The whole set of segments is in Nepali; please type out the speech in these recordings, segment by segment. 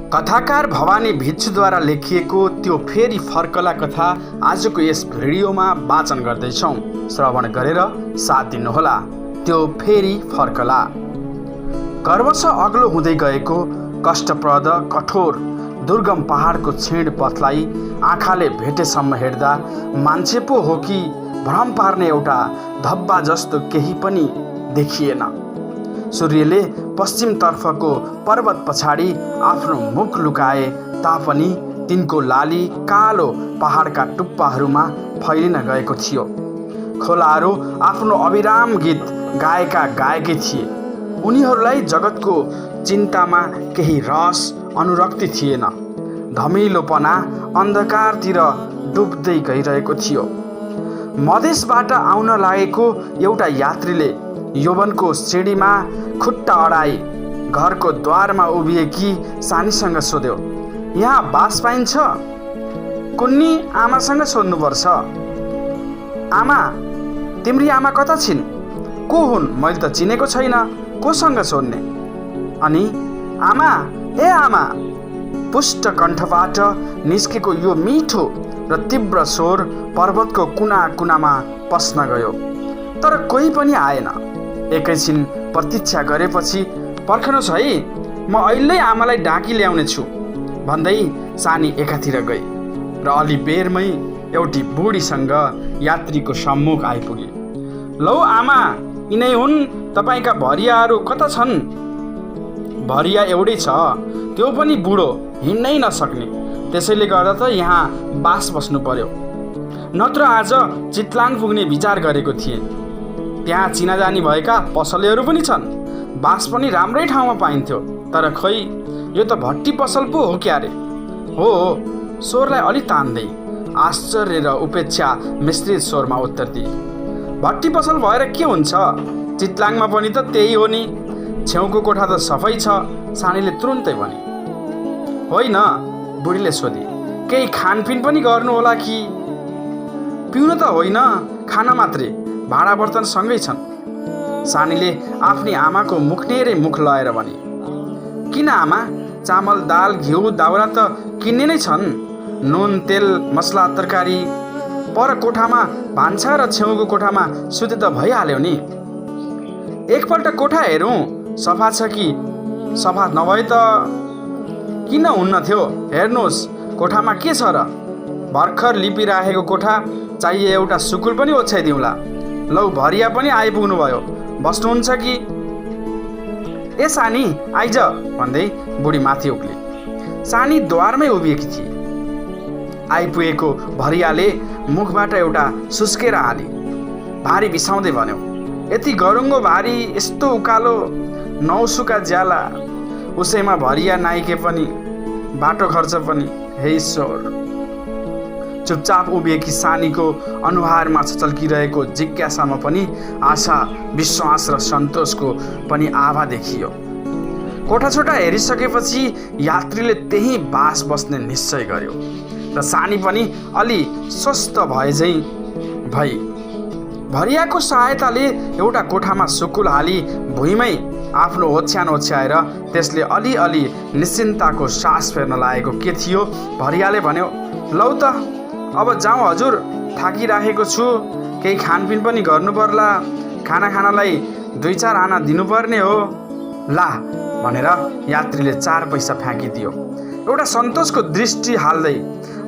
कथाकार भवानी भिक्षुद्वारा लेखिएको त्यो फेरि फर्कला कथा आजको यस भिडियोमा वाचन गर्दैछौँ। श्रवण गरेर साथ दिनुहोला। त्यो फेरि फर्कला। कर्मश अग्लो हुँदै गएको कष्टप्रद कठोर दुर्गम पहाडको छेड पथलाई आँखाले भेटेसम्म हेर्दा मान्छे पो हो कि भ्रम पार्ने एउटा धब्बा जस्तो केही पनि देखिएन। सूर्यले पश्चिमतर्फको पर्वत पछाडि आफ्नो मुख लुकाए तापनि तिनको लाली कालो पहाडका टुप्पाहरूमा फैलिन गएको थियो। खोलाहरू आफ्नो अविराम गीत गाएकै थिए। उनीहरूलाई जगतको चिन्तामा केही रस अनुरक्ति थिएन। धमिलोपना अन्धकारतिर डुब्दै गइरहेको थियो। मधेसबाट आउन लागेको एउटा यात्रीले यौवनको सिँढीमा खुट्टा अडाई घरको द्वारमा उभिएकी सानीसँग सोध्यो, यहाँ बास पाइन्छ? कुन्नी आमासँग सोध्नुपर्छ। आमा, तिम्री आमा कता छिन्? को हुन्? मैले त चिनेको छैन, कोसँग सोध्ने? अनि आमा, ए आमा, पुष्ट कण्ठबाट निस्केको यो मिठो र तीव्र स्वर पर्वतको कुना कुनामा पस्न गयो। तर कोही पनि आएन। एकैछिन प्रतीक्षा गरेपछि पर्खनुहोस् है, म अहिले आमालाई डाकी ल्याउने छु भन्दै सानी एकातिर गई र अलि बेरमै एउटी बुढीसँग यात्रीको सम्मुख आइपुगे। लौ आमा, यिनै हुन् तपाईँका भरियाहरू, कता छन्? भरिया एउटै छ, त्यो पनि बुढो, हिँड्नै नसक्ने। त्यसैले गर्दा त यहाँ बास बस्नु पर्यो। नत्र आज चितलाङ पुग्ने विचार गरेको थिएँ। त्यहाँ चिनाजानी भएका पसलेहरू पनि छन्। बास पनि राम्रै ठाउँमा पाइन्थ्यो। तर खै, यो त भट्टी पसल पो हो क्या रे? हो, स्वरलाई अलि तान्दै आश्चर्य र उपेक्षा मिश्रित स्वरमा उत्तर दिए। भट्टी पसल भएर के हुन्छ? चितलाङमा पनि त त्यही हो नि। छेउको कोठा त सफै छ, सानीले तुरुन्तै भने। होइन, बुढीले सोधी, केही खानपिन पनि गर्नु होला कि? पिउन त होइन, खाना मात्रै, भाँडा बर्तन सँगै छन्। सानीले आफ्नी आमाको मुख नेरै मुख लगाएर भने। किन आमा, चामल दाल घिउ दाउरा त किन्ने नै छन्। नुन तेल मसला तरकारी पर कोठामा भान्सा र छेउको कोठामा सुते त भइहाल्यो नि। एकपल्ट कोठा हेरौँ, सफा छ कि? सफा नभए त किन हुन्न थियो? हेर्नुहोस्, कोठामा के छ र? भर्खर लिपिराखेको कोठा, चाहिए एउटा सुकुल पनि ओछ्याइदिउँला। लौ, भरिया पनि आइपुग्नु भयो, बस्नुहुन्छ कि? ए सानी, आइज भन्दै बुढी माथि उक्ली। सानी द्वारमै उभिएकी थिए। आइपुगेको भरियाले मुखबाट एउटा सुस्केर हाली भारी बिसाउँदै भन्यो, यति गरुङ्गो भारी, यस्तो उकालो, नौसुका ज्याला, उसैमा भरिया नाइके पनि, बाटो खर्च पनि, हे ईश्वर। चुपचाप उभिएकी सानीको अनुहारमा छचल्किरहेको जिज्ञासामा पनि आशा, विश्वास र सन्तोषको पनि आभा देखियो। कोठाछोटा हेरिसकेपछि यात्रीले त्यहीँ बास बस्ने निश्चय गर्यो र सानी पनि अलि स्वस्थ भए झैँ भई भरियाको सहायताले एउटा कोठामा सुकुल हाली भुइँमै आफ्नो ओछ्यान ओछ्याएर त्यसले अलिअलि निश्चिन्ताको सास फेर्न लागेको के थियो। भरियाले भन्यो, लौ त अब जाउँ हजुर, थाकिराखेको छु। केही खानपिन पनि गर्नु पर्ला। खाना खानालाई 2-4 आना दिनुपर्ने हो। ला भनेर यात्रीले 4 पैसा फ्याँकिदियो। एउटा सन्तोषको दृष्टि हाल्दै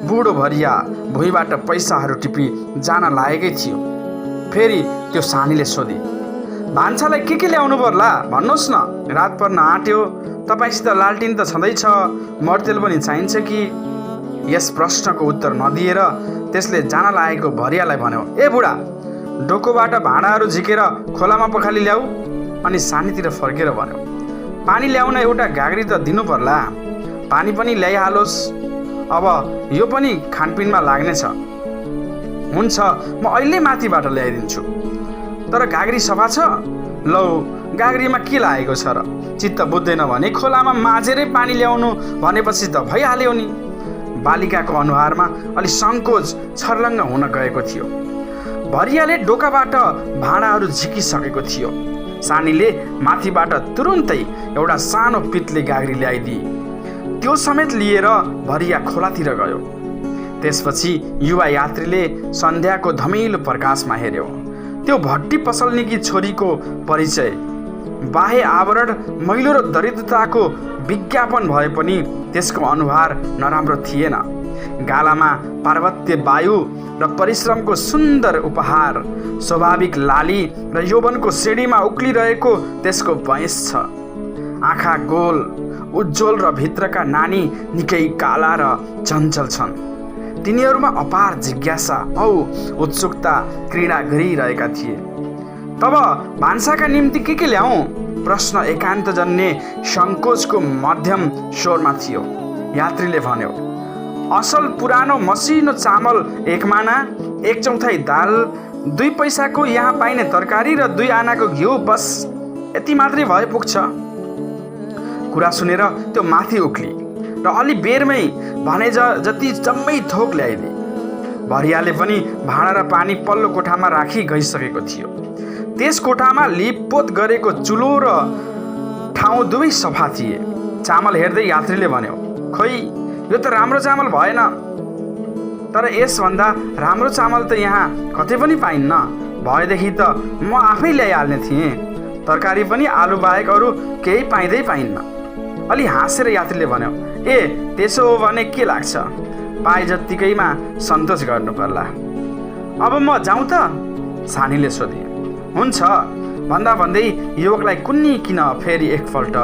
बुढो भरिया भुइँबाट पैसाहरू टिपी जान लागेकै थियो। फेरि त्यो सानीले सोधी, भान्सालाई के ल्याउनु पर्ला भन्नुहोस् न? रात पर्न आँट्यो, तपाईँसित लालटिन त छँदैछ, मर्तेल पनि चाहिन्छ कि? यस प्रश्नको उत्तर नदिएर त्यसले जान लागेको भरियालाई भन्यो, ए बुढा, डोकोबाट भाँडाहरू झिकेर खोलामा पखाली ल्याऊ। अनि सानीतिर फर्केर भन्यो, पानी ल्याउन एउटा गाग्री त दिनु पर्ला। पानी पनि ल्याइहालोस्, अब यो पनि खानपिनमा लाग्नेछ। हुन्छ, म अहिले माथिबाट ल्याइदिन्छु। तर गाग्री सफा छ? लौ, गाग्रीमा के लागेको छ र? चित्त बुझ्दैन भने खोलामा माझेरै पानी ल्याउनु भनेपछि त भइहाल्यो नि। बालिकाको अनुहारमा अलि सङ्कोच छर्लङ्ग हुन गएको थियो। भरियाले डोकाबाट भाँडाहरू झिकिसकेको थियो। सानीले माथिबाट तुरुन्तै एउटा सानो पित्ले गाग्री ल्याइदिए। त्यो समेत लिएर भरिया खोलातिर गयो। त्यसपछि युवा यात्रीले सन्ध्याको धमिलो प्रकाशमा हेर्यो। त्यो भट्टी पसल्नेकी छोरीको परिचय बाह्य आवरण मैलो र दरिद्रताको विज्ञापन भए पनि त्यसको अनुहार नराम्रो थिएन। गालामा पार्वत्य वायु र परिश्रमको सुन्दर उपहार, स्वाभाविक लाली र यौवनको सिँढीमा उक्लिरहेको त्यसको वयस छ। आँखा गोल, उज्जवल र भित्रका नानी निकै काला र चञ्चल छन्। तिनीहरूमा अपार जिज्ञासा औ उत्सुकता क्रीडा गरिरहेका थिए। तब भान्साका निम्ति के ल्याउँ? प्रश्न एकान्तजन्य सङ्कोचको मध्यम स्वरमा थियो। यात्रीले भन्यो, असल पुरानो मसिनो चामल 1 माना, 1/4 दाल, 2 पैसाको यहाँ पाइने तरकारी र 2 आनाको घिउ, बस यति मात्रै भए पुग्छ। कुरा सुनेर त्यो माथि उक्ली र अलि बेरमै भने जति जम्मै थोक ल्याइदिए। भरियाले पनि भाँडा र पानी पल्लो कोठामा राखी गइसकेको थियो। त्यस कोठामा लिपपोत गरेको चुलो र ठाउँ दुवै सफा थिए। चामल हेर्दै यात्रीले भन्यो, खोइ यो त राम्रो चामल भएन, तर यसभन्दा राम्रो चामल त यहाँ कतै पनि पाइन्न। भएदेखि त म आफै ल्याइहाल्ने थिएँ। तरकारी पनि आलु बाहेक अरू केही पाइन्न। अलि हाँसेर यात्रीले भन्यो, ए त्यसो हो भने के लाग्छ, पाए जत्तिकैमा सन्तोष गर्नु पर्ला। अब म जाउँ त? सानीले सोधे। हुन्छ भन्दा भन्दै युवकलाई कुन्नी किन फेरि एकपल्ट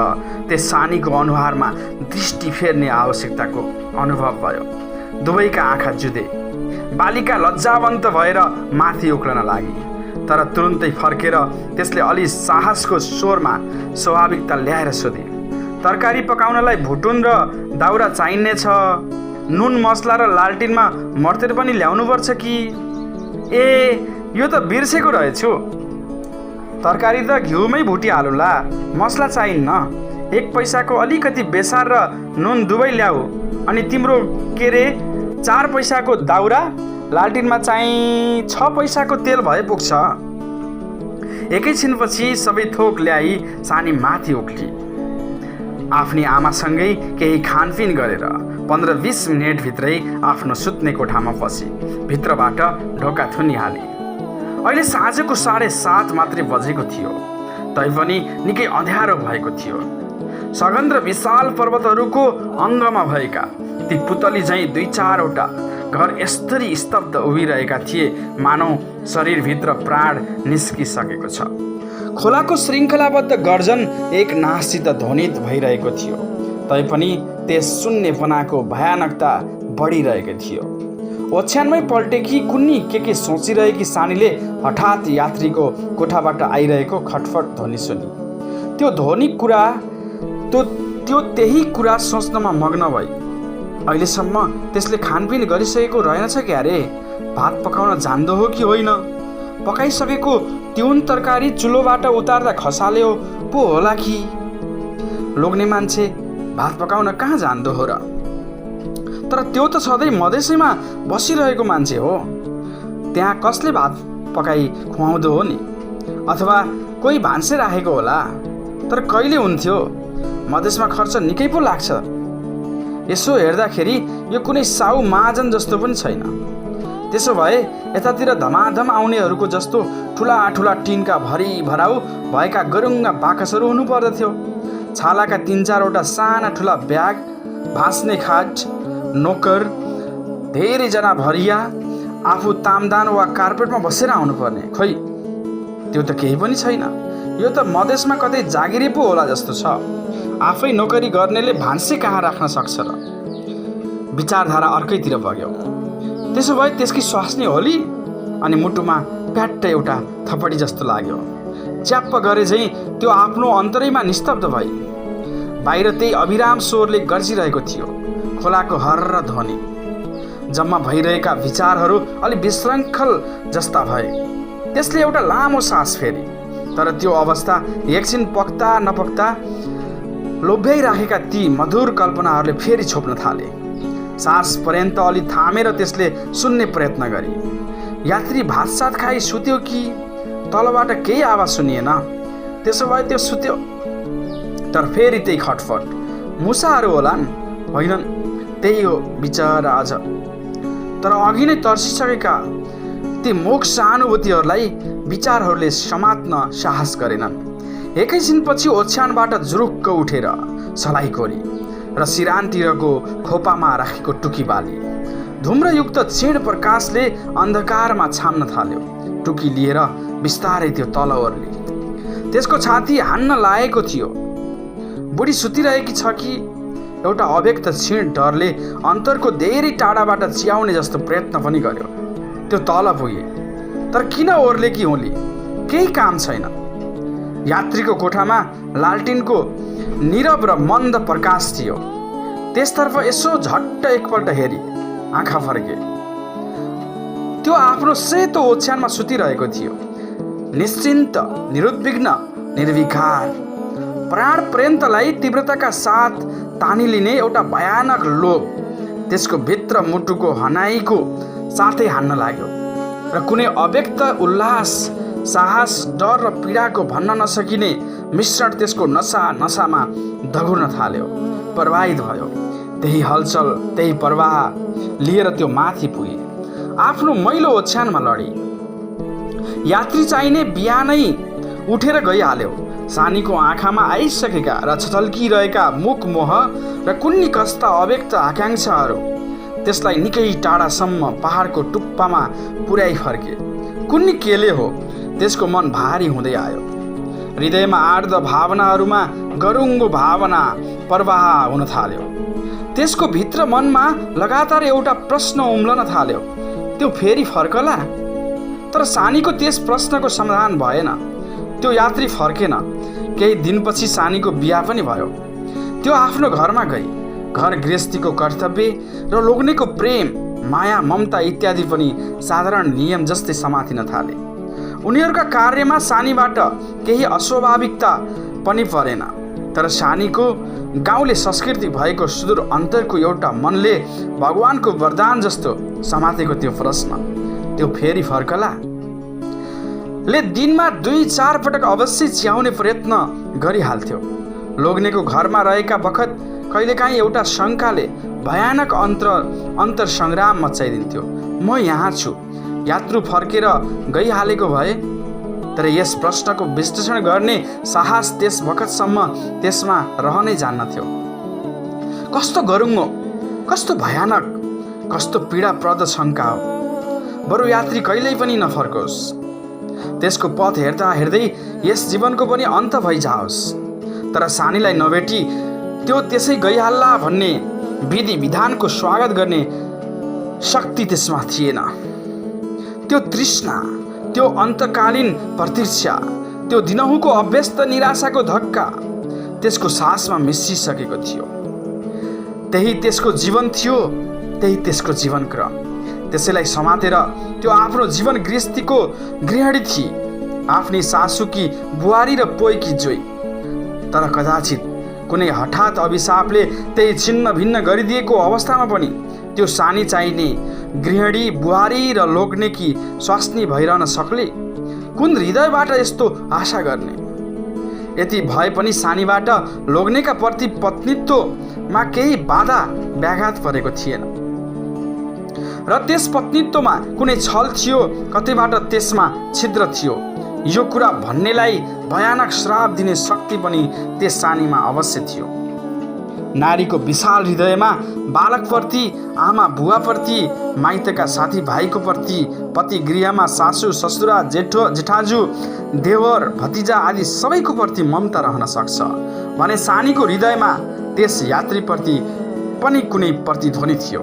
त्यस सानीको अनुहारमा दृष्टि फेर्ने आवश्यकताको अनुभव भयो। दुवैका आँखा जुधे। बालिका लज्जावन्त भएर माथि उक्लन लागि, तर तुरुन्तै फर्केर त्यसले अलि साहसको स्वरमा स्वाभाविकता ल्याएर सोधे, तरकारी पकाउनलाई भुटुन र दाउरा चाहिने छ? नुन मसला र लालटिनमा मर्तेर पनि ल्याउनुपर्छ कि? ए यो त बिर्सेको रहेछु। तरकारी त घिउमै भुटिहालुला, मसला चाहिन्न। 1 पैसाको अलिकति बेसार र नुन दुवै ल्याऊ। अनि तिम्रो के रे 4 पैसाको दाउरा, लालटिनमा चाहिँ 6 पैसाको तेल भए पुग्छ। एकैछिनपछि सबै थोक ल्याई सानी माथि उक्ली। आफ्नी आमासँगै केही खानपिन गरेर 15-20 मिनेटभित्रै आफ्नो सुत्ने कोठामा पसी भित्रबाट ढोका थुनिहाले। अहिले साँझको 7:30 मात्रै बजेको थियो, तैपनि निकै अँध्यारो भएको थियो। सघन र विशाल पर्वतहरूको अङ्गमा भएका ती पुतली झैँ 2-4वटा घर यस्तरी स्तब्ध उभिरहेका थिए मानौ शरीरभित्र प्राण निस्किसकेको छ। खोलाको श्रृङ्खलाबद्ध गर्जन एक नाससित ध्वनित भइरहेको थियो, तैपनि त्यस शून्यपनाको भयानकता बढिरहेको थियो। ओछ्यानमै पल्टेकी कुन्नी के सोचिरहेकी सानीले हठात यात्रीको कोठाबाट आइरहेको खटफट ध्वनि सुनि। त्यो ध्वनि कुरा त्यो त्यही कुरा सोच्नमा मग्न भई। अहिलेसम्म त्यसले खानपिन गरिसकेको रहेनछ क्यारे? भात पकाउन जान्दो हो कि होइन? पकाइसकेको तिउन तरकारी चुलोबाट उतार्दा खसाल्यो पो होला कि? लोग्ने मान्छे भात पकाउन कहाँ जान्दो हो र? तर त्यो त सधैँ मधेसैमा बसिरहेको मान्छे हो। त्यहाँ कसले भात पकाई खुवाउँदो हो नि? अथवा कोही भान्से राखेको होला। तर कहिले हुन्थ्यो? मधेसमा खर्च निकै पो लाग्छ। यसो हेर्दाखेरि यो कुनै साउ महाजन जस्तो पनि छैन। त्यसो भए यतातिर धमाधम आउनेहरूको जस्तो ठुला ठुला टिनका भरि भराउ भएका गरुङ्गा बाकसहरू हुनु पर्दथ्यो। छालाका 3-4वटा साना ठुला ब्याग, भाँच्ने खाट, नोकर, धेरैजना भरिया, आफू तामदान वा कार्पेटमा बसेर आउनुपर्ने। खोइ त्यो त केही पनि छैन। यो त मधेसमा कतै जागिरे पो होला जस्तो छ। आफै नोकरी गर्नेले भान्से कहाँ राख्न सक्छ र? विचारधारा अर्कैतिर बग्यो। त्यसो भए त्यसकी स्वास्नी होली? अनि मुटुमा प्याट्ट एउटा थपडी जस्तो लाग्यो। च्याप्प गरे झैँ त्यो आफ्नो अन्तरैमा निस्तब्ध भई। बाहिर त्यही अविराम स्वरले गर्जिरहेको थियो। खोलाको हर्र ध्वनि। जम्मा भइरहेका विचारहरू अलि विशृङ्खल जस्ता भए। त्यसले एउटा लामो सास फेरी। तर त्यो अवस्था एकछिन पक्ता नपक्ता लोभ्याइराखेका ती मधुर कल्पनाहरूले फेरि छोप्न थाले। सास पर्यन्त अलि थामेर त्यसले सुन्ने प्रयत्न गरे। यात्री भातसात खाई सुत्यो कि? तलबाट केही आवाज सुनिएन। त्यसो भए त्यो सुत्यो। तर फेरि त्यही खटफट। मुसाहरू होलान्। होइनन्। त्यही हो विचार आज। तर अघि नै तर्सिसकेका ती मोक्ष सहानुभूतिहरूलाई विचारहरूले समात्न साहस गरेनन्। एकैछिनपछि ओछ्यानबाट जुरुक्क उठेर सलाई कोरी र सिरानतिरको खोपामा राखेको टुकी बाली। धुम्रयुक्त क्षीण प्रकाशले अन्धकारमा छाम्न थाल्यो। टुकी लिएर बिस्तारै त्यो तल ओर्ली। त्यसको छाती हान्न लागेको थियो। बुढी सुतिरहेकी छ कि एउटा अव्यक्त क्षीण डरले अन्तरको धेरै टाढाबाट चियाउने जस्तो प्रयत्न पनि गर्यो। त्यो तल पुगे, तर किन ओर्लेकी होली? केही काम छैन। यात्रीको कोठामा लालटिनको नीरव र मन्द प्रकाश थियो। त्यसतर्फ यसो झट्ट एकपल्ट हेरी आँखा फर्के। त्यो आफ्नो सेतो ओछ्यानमा सुतिरहेको थियो, निश्चिन्त, निरुद्विग्न, निर्विकार। प्राण पर्यन्तलाई तीव्रताका साथ तानिलिने एउटा भयानक लोभ त्यसको भित्र मुटुको हनाइको साथै हान्न लाग्यो र कुनै अव्यक्त उल्लास, साहस, डर र पीडाको भन्न नसकिने मिश्रण त्यसको नसामा दगुर्न थाल्यो। प्रवाहित भयो। त्यही हलचल, त्यही प्रवाह लिएर त्यो माथि पुगे। आफ्नो मैलो ओछ्यानमा लडी। यात्री चाहिने बिहानै उठेर गइहाल्यो। सानीको आँखामा आइसकेका र छचल्किरहेका मुख मोह र कुन्नी कस्ता अव्यक्त आकाङ्क्षाहरू त्यसलाई निकै टाढासम्म पहाडको टुप्पामा पुर्याइ फर्के। कुन्नी केले हो त्यसको मन भारी हुँदै आयो। हृदयमा आर्द भावनाहरूमा गरुङ्गो भावना प्रवाह हुन थाल्यो। त्यसको भित्र मनमा लगातार एउटा प्रश्न उम्लन थाल्यो, त्यो फेरि फर्कला? तर सानीको त्यस प्रश्नको समाधान भएन। त्यो यात्री फर्केन। केही दिनपछि सानीको बिहा पनि भयो। त्यो आफ्नो घरमा गई। घर गृहस्थीको कर्तव्य र लोग्नेको प्रेम, माया, ममता इत्यादि पनि साधारण नियम जस्तै समातिन थाले। उनीहरूका कार्यमा सानीबाट केही अस्वाभाविकता पनि परेन। तर सानीको गाउँले संस्कृति भएको सुदूर अन्तरको एउटा मनले भगवानको वरदान जस्तो समातेको त्यो प्रश्न, त्यो फेरि फर्कला? ले दिनमा 2-4 पटक अवश्य च्याउने प्रयत्न गरिहाल्थ्यो। लोग्नेको घरमा रहेका बखत कहिलेकाहीँ एउटा शङ्काले भयानक अन्तर सङ्ग्राम मचाइदिन्थ्यो। म यहाँ छु, यात्रु फर्केर गइहालेको भए। तर यस प्रश्नको विश्लेषण गर्ने साहस त्यस बखतसम्म त्यसमा रहनै जान्नथ्यो। कस्तो गरुङ्गो, कस्तो भयानक, कस्तो पीडाप्रद शङ्का हो। बरु यात्री कहिल्यै पनि नफर्कोस्। त्यसको पथ हेर्दा हेर्दै यस जीवनको पनि अन्त भइजाओस्। तर सानीलाई नभेटी त्यो त्यसै गइहाल्ला भन्ने विधि विधानको स्वागत गर्ने शक्ति त्यसमा थिएन। त्यो तृष्णा, त्यो अन्तकालीन प्रतीक्षा, त्यो दिनहुँको अभ्यस्त निराशाको धक्का त्यसको सासमा मिसिसकेको थियो। त्यही त्यसको जीवन थियो, त्यही त्यसको जीवनक्रम। त्यसैलाई समातेर त्यो आफ्नो जीवन गृहस्थीको गृहिणी थिए, आफ्नी सासुकी बुहारी र पोइकी जोई। तर कदाचित कुनै हठात अभिशापले त्यही छिन्न भिन्न गरिदिएको अवस्थामा पनि त्यो सानी चाहिने गृहिणी, बुहारी र लोग्नेकी स्वास्नी भइरहन सक्ले? कुन हृदयबाट यस्तो आशा गर्ने? यति भए पनि सानीबाट लोग्नेका प्रति पत्नीत्वमा केही बाधा व्याघात परेको थिएन र त्यस पत्नीत्वमा कुनै छल थियो, कतैबाट त्यसमा छिद्र थियो। यो कुरा भन्नेलाई भयानक श्राप दिने शक्ति पनि त्यस सानीमा अवश्य थियो। नारीको विशाल हृदयमा बालकप्रति, आमा बुवाप्रति, माइतका साथीभाइको प्रति, पति गृहमा सासू ससुरा जेठाजु देवर भतिजा आदि सबैको प्रति ममता रहन सक्छ भने सानीको हृदयमा त्यस यात्रीप्रति पनि कुनै प्रतिध्वनि थियो।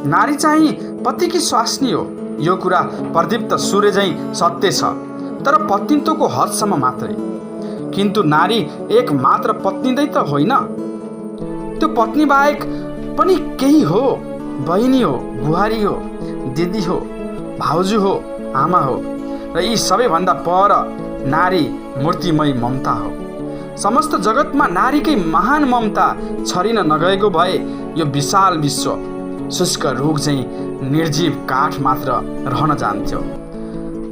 नारी चाहिँ पतिकी स्वास्नी हो, यो कुरा प्रदीप्त सूर्य झैँ सत्य छ, तर पत्नीत्वको हदसम्म मात्रै। किन्तु नारी एक मात्र पत्नी त होइन, त्यो पत्नी बाहेक पनि केही हो। बहिनी हो, बुहारी हो, दिदी हो, भाउजू हो, आमा हो र यी सबैभन्दा पर नारी मूर्तिमय ममता हो। समस्त जगतमा नारीकै महान ममता छरिन नगएको भए यो विशाल विश्व शुष्क रुख झैँ निर्जीव काठ मात्र रहन जान्थ्यो।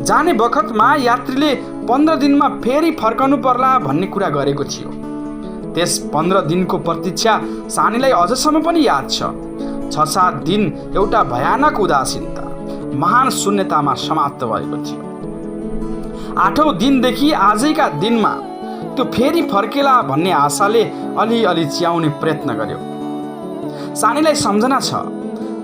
जाने बखतमा यात्रीले 15 दिनमा फेरि फर्कनु पर्ला भन्ने कुरा गरेको थियो। त्यस 15 दिनको प्रतीक्षा सानीलाई अझसम्म पनि याद छ। 6-7 दिन एउटा भयानक उदासीनता, महान शून्यतामा समाप्त भएको थियो। 8औं दिनदेखि आजैका दिनमा त्यो फेरि फर्केला भन्ने आशाले अलिअलि च्याउने प्रयत्न गर्यो। सानीलाई सम्झना छ,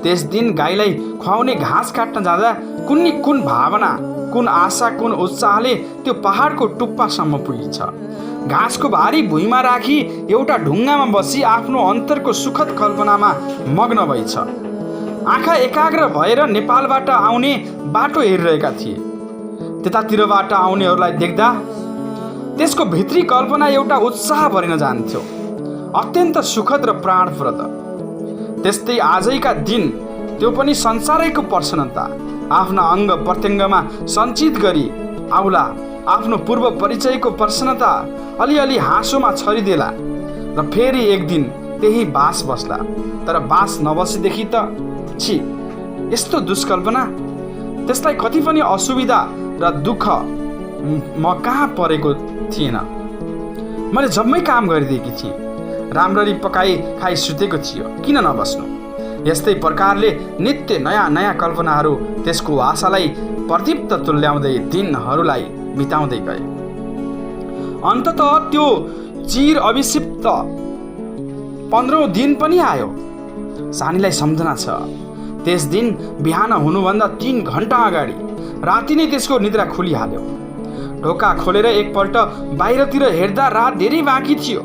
त्यस दिन गाईलाई खुवाउने घाँस काट्न जाँदा कुन भावना, कुन आशा, कुन उत्साहले त्यो पहाडको टुप्पासम्म पुगिन्छ। घाँसको भारी भुइँमा राखी एउटा ढुङ्गामा बसी आफ्नो अन्तरको सुखद कल्पनामा मग्न भइछ। आँखा एकाग्र भएर नेपालबाट आउने बाटो हेरिरहेका थिए। त्यतातिरबाट आउनेहरूलाई देख्दा त्यसको भित्री कल्पना एउटा उत्साह भरिन जान्थ्यो, अत्यन्त सुखद र प्राणप्रद। त्यस्तै आजैका दिन त्यो पनि संसारैको प्रसन्नता आफ्ना अङ्ग प्रत्यङ्गमा सञ्चित गरी आउला। आफ्नो पूर्व परिचयको प्रसन्नता अलिअलि हाँसोमा छरिदेला र फेरि एक दिन त्यही बास बस्ला। तर बास नबसेदेखि त छि, यस्तो दुष्कल्पना, त्यसलाई कति पनि असुविधा र दुःख म कहाँ परेको थिएन। मैले जम्मै काम गरिदिएकी थिएँ, राम्ररी पकाई खाई सुतेको थियो, किन नबस्नु। यस्तै प्रकारले नित्य नयाँ नयाँ कल्पनाहरू त्यसको आशालाई प्रदीप्त तुल्याउँदै दिनहरूलाई बिताउँदै गए। अन्ततः त्यो चिर अभिषिक्त 15औं दिन पनि आयो। सानीलाई सम्झना छ, त्यस दिन बिहान हुनुभन्दा 3 घण्टा अगाडि राति नै त्यसको निद्रा खुलिहाल्यो। ढोका खोलेर एकपल्ट बाहिरतिर हेर्दा रात धेरै बाँकी थियो।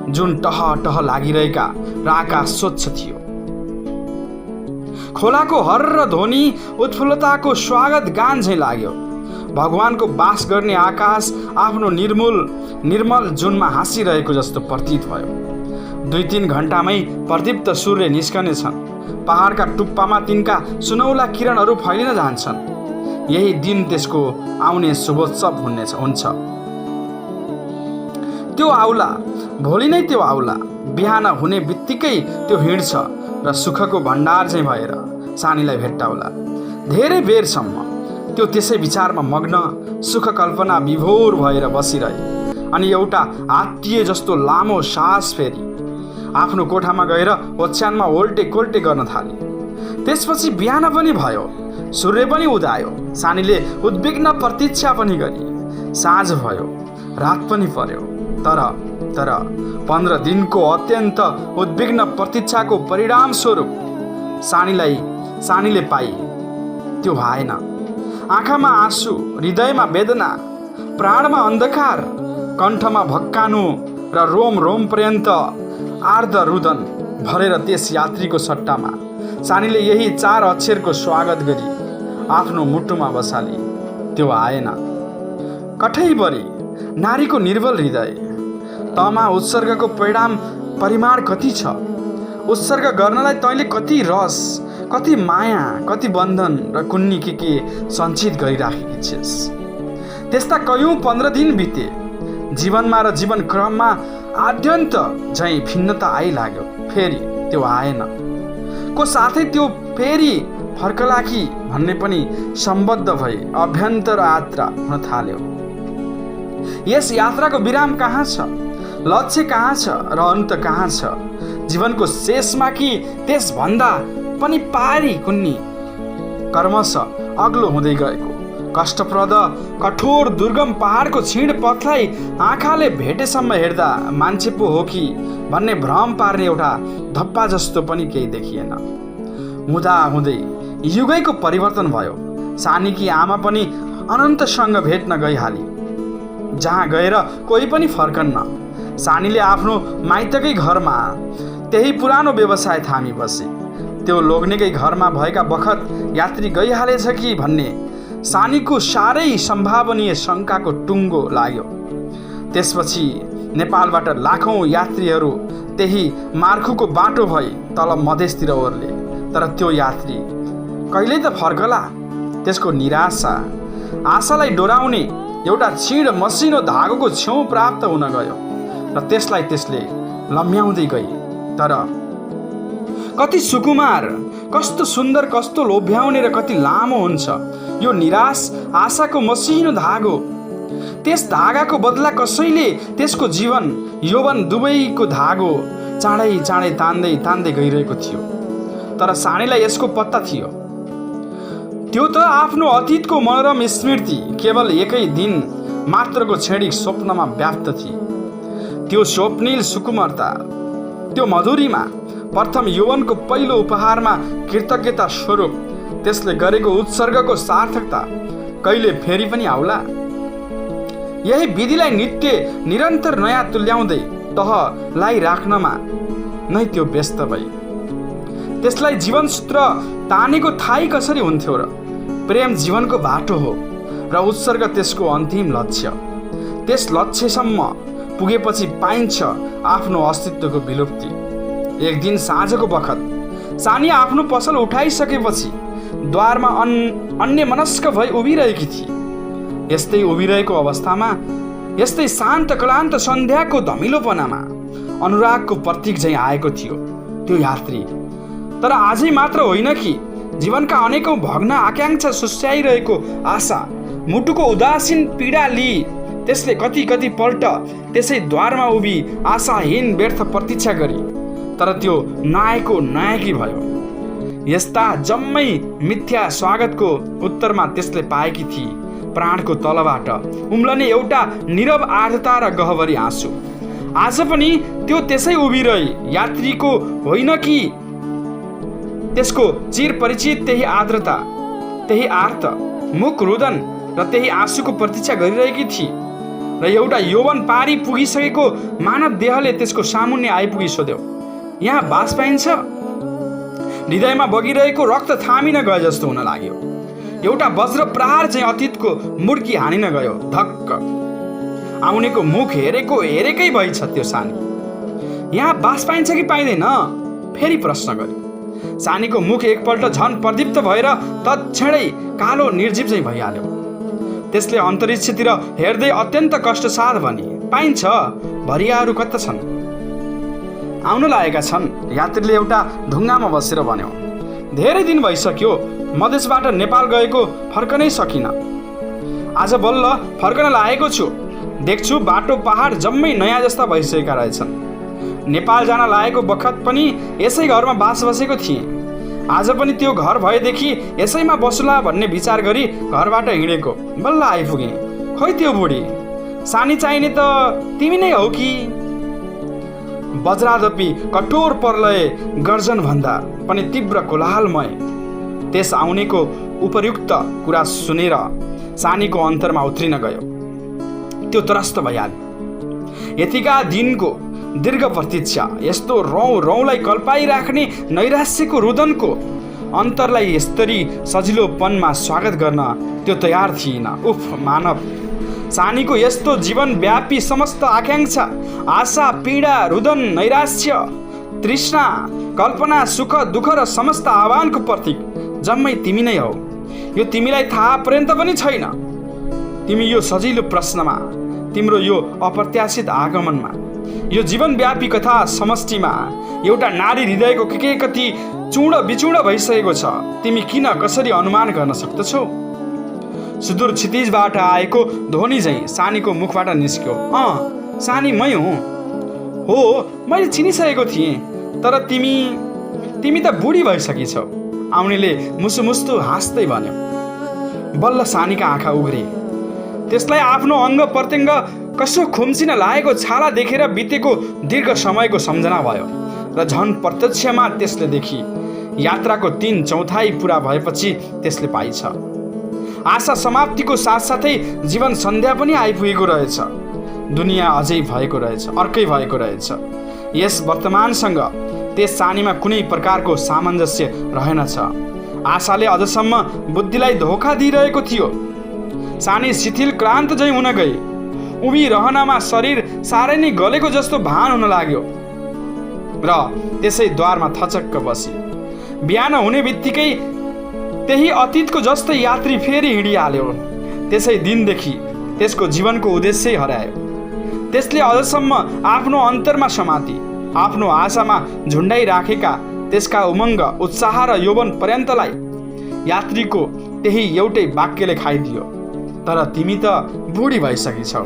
जुन टह टह लागिरहेका र आकाश स्वच्छ थियो। खोलाको हर र ध्वनि उत्फुल्लताको स्वागत गान झैँ लाग्यो। भगवानको बास गर्ने आकाश आफ्नो निर्मल जुनमा हाँसिरहेको जस्तो प्रतीत भयो। 2-3 घण्टामै प्रदीप्त सूर्य निस्कने छन्। पहाडका टुप्पामा तिनका सुनौला किरणहरू फैलिन जान्छन्। यही दिन त्यसको आउने शुभोत्सव हुन्छ। त्यो आउला, भोलि नै त्यो आउला। बिहान हुने बित्तिकै त्यो हिँड्छ र सुखको भण्डार चाहिँ भएर सानीलाई भेट्टाउला। धेरै बेरसम्म त्यो त्यसै विचारमा मग्न, सुख कल्पना विभोर भएर बसिरहे। अनि एउटा आत्तिए जस्तो लामो सास फेरि आफ्नो कोठामा गएर ओछ्यानमा ओल्टे कोल्टे गर्न थाले। त्यसपछि बिहान पनि भयो, सूर्य पनि उदायो। सानीले उद्विग्न प्रतीक्षा पनि गरी। साँझ भयो, रात पनि पर्यो। तर 15 दिनको अत्यन्त उद्विग्न प्रतीक्षाको परिणाम स्वरूप सानीले पाए त्यो भएन। आँखामा आँसु, हृदयमा वेदना, प्राणमा अन्धकार, कण्ठमा भक्कानु र रोम पर्यन्त आर्द रुदन भरेर त्यस यात्रीको सट्टामा सानीले यही 4 अक्षरको स्वागत गरी आफ्नो मुटुमा बसाली। त्यो आएन। कठैबरी नारीको निर्बल हृदय, तमा उत्सर्गको परिमाण कति छ। उत्सर्ग गर्नलाई तैँले कति रस, कति माया, कति बन्धन र कुन्नी के सञ्चित गरिराखेकी छिस्। त्यस्ता कयौं 15 दिन बिते। जीवनमा र जीवन क्रममा आद्यन्त झैँ भिन्नता आइलाग्यो। फेरि त्यो आएन। को साथै त्यो फेरि फर्कला कि भन्ने पनि सम्बद्ध भई अभ्यन्तर यात्रा हुन थाल्यो। यस यात्राको विराम कहाँ छ, लक्ष्य कहाँ छ र अन्त कहाँ छ? जीवनको शेषमा कि त्यसभन्दा पनि पारी कुन्नी कर्मशः अग्लो हुँदै गएको कष्टप्रद कठोर दुर्गम पहाडको छिड पथलाई आँखाले भेटेसम्म हेर्दा मान्छे पो हो कि भन्ने भ्रम पार्ने एउटा धप्पा जस्तो पनि केही देखिएन। हुँदै युगैको परिवर्तन भयो। सानीकी आमा पनि अनन्तसँग भेट्न गइहाली, जहाँ गएर कोही पनि फर्कन्न। सानीले आफ्नो माइतकै घरमा त्यही पुरानो व्यवसाय थामी बसे। त्यो लोग्नेकै घरमा भएका बखत यात्री गइहालेछ कि भन्ने सानीको साह्रै सम्भावनीय शङ्काको टुङ्गो लाग्यो। त्यसपछि नेपालबाट लाखौं यात्रीहरू त्यही मार्खुको बाटो भई तल मधेसतिर ओर्ले। तर त्यो यात्री कहिल्यै त फर्कला? त्यसको निराशा आशालाई डोराउने एउटा क्षीण मसिनो धागोको छेउ प्राप्त हुन गयो र त्यसलाई त्यसले लम्ब्याउँदै गई। तर कति सुकुमार, कस्तो सुन्दर, कस्तो लोभ्याउने र कति लामो हुन्छ यो निराश आशाको मसिनो धागो। त्यस धागाको बदला कसैले त्यसको जीवन यौवन दुवैको धागो चाँडै चाँडै तान्दै तान्दै गइरहेको थियो। तर सानीलाई यसको पत्ता थियो। त्यो त आफ्नो अतीतको मनोरम स्मृति केवल एकै दिन मात्रको क्षणिक स्वप्नमा व्याप्त थिए। त्यो स्वप्निल सुकुमारता, त्यो मधुरीमा, प्रथम यौवनको पहिलो उपहारमा कृतज्ञता स्वरूप त्यसले गरेको उत्सर्गको सार्थकता कहिले फेरि पनि आउला? यही विधिलाई नित्य निरन्तर नयाँ तुल्याउँदै तहलाई राख्नमा नै त्यो व्यस्त भई त्यसलाई जीवनसूत्र तानेको थाहै कसरी हुन्थ्यो र? प्रेम जीवनको बाटो हो र उत्सर्ग त्यसको अन्तिम लक्ष्य। त्यस लक्ष्यसम्म पुगेपछि पाइन्छ आफ्नो अस्तित्वको विलुप्ति। एक दिन साँझको बखत सानी आफ्नो पसल उठाइसकेपछि द्वारमा अन्य मनस्क भई उभिरहेकी थिए। यस्तै उभिरहेको अवस्थामा, यस्तै शान्त क्लान्त सन्ध्याको धमिलोपनामा अनुरागको प्रतीक झैँ आएको थियो त्यो यात्री। तर आजै मात्र होइन कि जीवनका अनेकौं भग्न आकांक्षा सुस्याइरहेको आशा, मुटुको उदासीन पीडा लिई त्यसले कति कति पल्ट त्यसै द्वारमा उभि आशाहीन व्यर्थ प्रतीक्षा गरी, तर त्यो नआएको नआएकी भयो। यस्ता जम्मै मिथ्या स्वागतको उत्तरमा त्यसले पाएकी थिए प्राणको तलबाट उम्लने एउटा नीरव आर्द्रता र गहभरी आँसु। आज पनि त्यो त्यसै उभिरही यात्रीको होइन कि त्यसको चिर परिचित त्यही आर्द्रता, त्यही आर्त मुख रुदन र त्यही आँसुको प्रतीक्षा गरिरहेकी थिए। र एउटा यौवन पारी पुगिसकेको मानव देहले त्यसको सामुन्ने आइपुगी सोध्यो, यहाँ बास पाइन्छ? हृदयमा बगिरहेको रक्त थामिन गए जस्तो हुन लाग्यो। एउटा वज्र प्रहार चाहिँ अतीतको मुड्की हानिन गयो। धक्क आउनेको मुख हेरेकै भइछ त्यो सानी। यहाँ बास पाइन्छ कि पाइँदैन? फेरि प्रश्न गर्यो। सानीको मुख एकपल्ट झन प्रदीप्त भएर तत्क्षणै कालो निर्जीव चाहिँ भइहाल्यो। त्यसले अन्तरिक्षतिर हेर्दै अत्यन्त कष्टसाथ भने, पाइन्छ, भरियाहरू कता छन्? आउन लागेका छन्, यात्रीले एउटा ढुङ्गामा बसेर भन्यो। धेरै दिन भइसक्यो, मधेसबाट नेपाल गएको फर्कनै सकिन। आज बल्ल फर्कन लागेको छु। देख्छु बाटो पहाड जम्मै नयाँ जस्ता भइसकेका रहेछन्। नेपाल जान लागेको बखत पनि यसै घरमा बास बसेको थिएँ। आज पनि त्यो घर भएदेखि यसैमा बसुला भन्ने विचार गरी घरबाट हिँडेको, बल्ल आइपुगेँ। खोइ त्यो बुढी सानी चाहिने त तिमी नै हौ कि? वज्रादपि कठोर प्रलय गर्जन भन्दा पनि तीव्र कोलाहलमय त्यस आउनेको उपयुक्त कुरा सुनेर सानीको अन्तरमा उत्रिन गयो। त्यो त्रस्त भइहाल्यो। यतिका दिनको दीर्घ प्रतीक्षा, यस्तो रौँलाई कल्पाइराख्ने नैराश्यको रुदनको अन्तरलाई यसरी सजिलोपनमा स्वागत गर्न त्यो तयार थिएन। उफ मानव! सानीको यस्तो जीवनव्यापी समस्त आकांक्षा, आशा, पीडा, रुदन, नैराश्य, तृष्णा, कल्पना, सुख, दुःख र समस्त आह्वानको प्रतीक जम्मै तिमी नै हौ। यो तिमीलाई थाहा पर्यन्त पनि छैन। तिमी यो सजिलो प्रश्नमा, तिम्रो यो अप्रत्याशित आगमनमा, यो जीवनव्यापी कथा समष्टिमा एउटा नारी हृदयको के कति चूर्ण विचूर्ण भइसकेको छ, तिमी किन कसरी अनुमान गर्न सक्दछौ? सुदूर क्षितिजबाट आएको ध्वनि झैँ सानीको मुखबाट निस्क्यो। सानी मै हुँ। हो, मैले चिनिसकेको थिएँ, तर तिमी त बुढी भइसकेछौ। आउनेले मुसुमुस्तु हाँस्दै भन्यो। बल्ल सानीका आँखा उघ्रे। त्यसलाई आफ्नो अंग प्रत्यङ्ग कसो खुम्चिन लागेको छाला देखेर बितेको दीर्घ समयको सम्झना भयो र झन प्रत्यक्षमा त्यसले देखी यात्राको 3/4 पुरा भएपछि त्यसले पाइछ। आशा समाप्तिको साथसाथै जीवन सन्ध्या पनि आइपुगेको रहेछ। दुनियाँ अझै भएको रहेछ, अर्कै भएको रहेछ। यस वर्तमानसँग त्यस सानीमा कुनै प्रकारको सामञ्जस्य रहेनछ। आशाले अझसम्म बुद्धिलाई धोका दिइरहेको थियो। सानी शिथिल क्लान्त झैँ हुन गई। उभिरहनमा शरीर साह्रै नै गलेको जस्तो भान हुन लाग्यो र त्यसै द्वारमा थचक्क बसी। बिहान हुने बित्तिकै त्यही अतीतको जस्तै यात्री फेरि हिँडिहाल्यो। त्यसै दिनदेखि त्यसको जीवनको उद्देश्य हरायो। त्यसले अझसम्म आफ्नो अन्तरमा समाति, आफ्नो आशामा झुन्डाइराखेका त्यसका उमङ्ग, उत्साह र यौवन पर्यन्तलाई यात्रीको त्यही एउटै वाक्यले खाइदियो। तर तिमी त बुढी भइसकेछौ।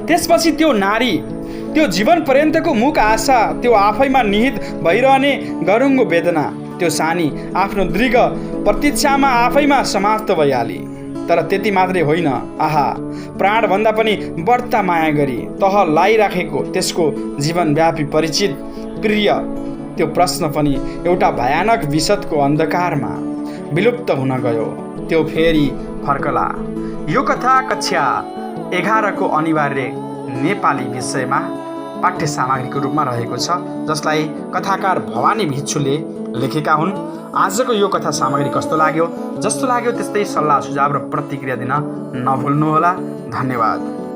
त्यसपछि त्यो नारी, त्यो जीवन पर्यन्तको मुख आशा, त्यो आफैमा निहित भइरहने गरुङ्गो वेदना, त्यो सानी आफ्नो दृढ प्रतीक्षामा आफैमा समाप्त भइहाली। तर त्यति मात्रै होइन, आहा, प्राणभन्दा पनि बढ्ता माया गरी तह लाइराखेको त्यसको जीवनव्यापी परिचित प्रिय त्यो प्रश्न पनि एउटा भयानक विषदको अन्धकारमा विलुप्त हुन गयो। त्यो फेरि फर्कला। यो कथा कक्षा 11 को अनिवार्य नेपाली विषयमा पाठ्य सामग्रीको रूपमा रहेको छ, जसलाई कथाकार भवानी भिक्षुले लेखेका हुन्। आजको यो कथा सामग्री कस्तो लाग्यो? जस्तो लाग्यो त्यस्तै सल्लाह सुझाव र प्रतिक्रिया दिन नभुल्नुहोला। धन्यवाद।